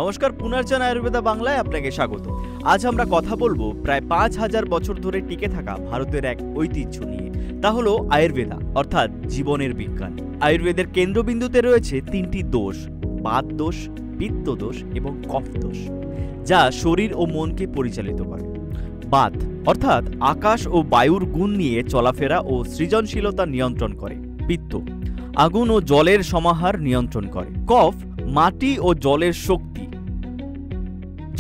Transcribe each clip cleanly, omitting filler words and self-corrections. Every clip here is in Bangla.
নমস্কার, পুনর্জন আয়ুর্বেদা বাংলায় আপনাকে স্বাগত। আজ আমরা কথা বলবো প্রায় ৫,০০০ বছর ধরে টিকে থাকা ভারতের এক ঐতিহ্য নিয়ে। তা হলো আয়ুর্বেদা, অর্থাৎ জীবনের বিজ্ঞান। আয়ুর্বেদের কেন্দ্রবিন্দুতে রয়েছে তিনটি দোষ: বাত দোষ, পিত্ত দোষ এবং কফ দোষ, যা শরীর ও মনকে পরিচালিত করে। বাত অর্থাৎ আকাশ ও বায়ুর গুণ নিয়ে চলাফেরা ও সৃজনশীলতা নিয়ন্ত্রণ করে। পিত্ত আগুন ও জলের সমাহার নিয়ন্ত্রণ করে। কফ মাটি ও জলের শক্তি।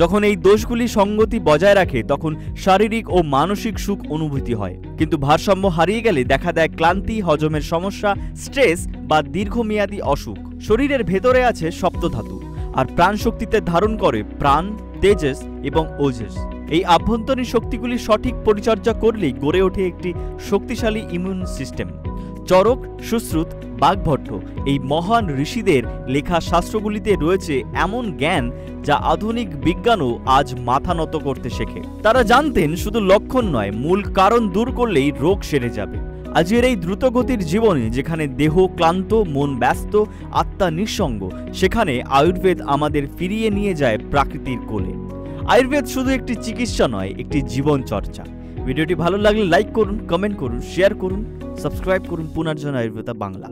যখন এই দোষগুলি সঙ্গতি বজায় রাখে তখন শারীরিক ও মানসিক সুখ অনুভূতি হয়, কিন্তু ভারসাম্য হারিয়ে গেলে দেখা দেয় ক্লান্তি, হজমের সমস্যা, স্ট্রেস বা দীর্ঘমেয়াদী অসুখ। শরীরের ভেতরে আছে সপ্তধাতু, আর প্রাণ শক্তিতে ধারণ করে প্রাণ, তেজস এবং ওজস। এই আভ্যন্তরীণ শক্তিগুলি সঠিক পরিচর্যা করলেই গড়ে ওঠে একটি শক্তিশালী ইমিউন সিস্টেম। চরক, সুশ্রুত, বাগভট্ট এই মহান ঋষিদের লেখা শাস্ত্রগুলিতে রয়েছে এমন জ্ঞান যা আধুনিক বিজ্ঞানও আজ মাথা নত করতে শেখে। তারা জানতেন শুধু লক্ষণ নয়, মূল কারণ দূর করলেই রোগ সেরে যাবে। আজকের এই দ্রুতগতির জীবনে, যেখানে দেহ ক্লান্ত, মন ব্যস্ত, আত্মা নিঃসঙ্গ, সেখানে আয়ুর্বেদ আমাদের ফিরিয়ে নিয়ে যায় প্রাকৃতির কোলে। আয়ুর্বেদ শুধু একটি চিকিৎসা নয়, একটি জীবন চর্চা। ভিডিওটি ভালো লাগলে লাইক করুন, কমেন্ট করুন, শেয়ার করুন, সাবস্ক্রাইব করুন পুনর্জন আয়ুর্বেদা বাংলা।